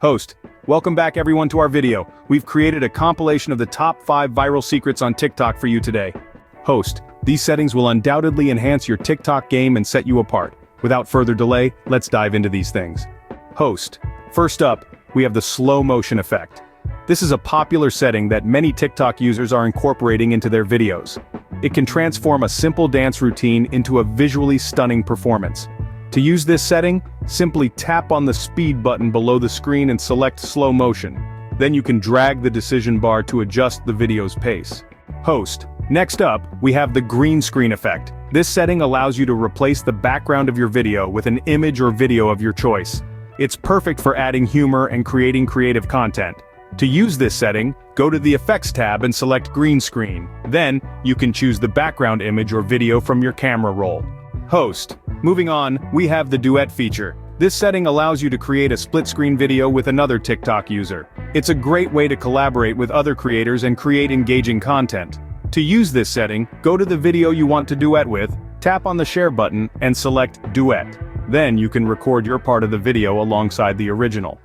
Host, welcome back everyone to our video. We've created a compilation of the top 5 viral secrets on TikTok for you today. Host, these settings will undoubtedly enhance your TikTok game and set you apart. Without further delay, let's dive into these things. Host, first up, we have the slow motion effect. This is a popular setting that many TikTok users are incorporating into their videos. It can transform a simple dance routine into a visually stunning performance. To use this setting, simply tap on the speed button below the screen and select slow motion. Then you can drag the decision bar to adjust the video's pace. Host, next up, we have the green screen effect. This setting allows you to replace the background of your video with an image or video of your choice. It's perfect for adding humor and creating creative content. To use this setting, go to the Effects tab and select Green Screen. Then, you can choose the background image or video from your camera roll. Host, moving on, we have the duet feature. This setting allows you to create a split-screen video with another TikTok user. It's a great way to collaborate with other creators and create engaging content. To use this setting, go to the video you want to duet with, tap on the share button, and select Duet. Then you can record your part of the video alongside the original.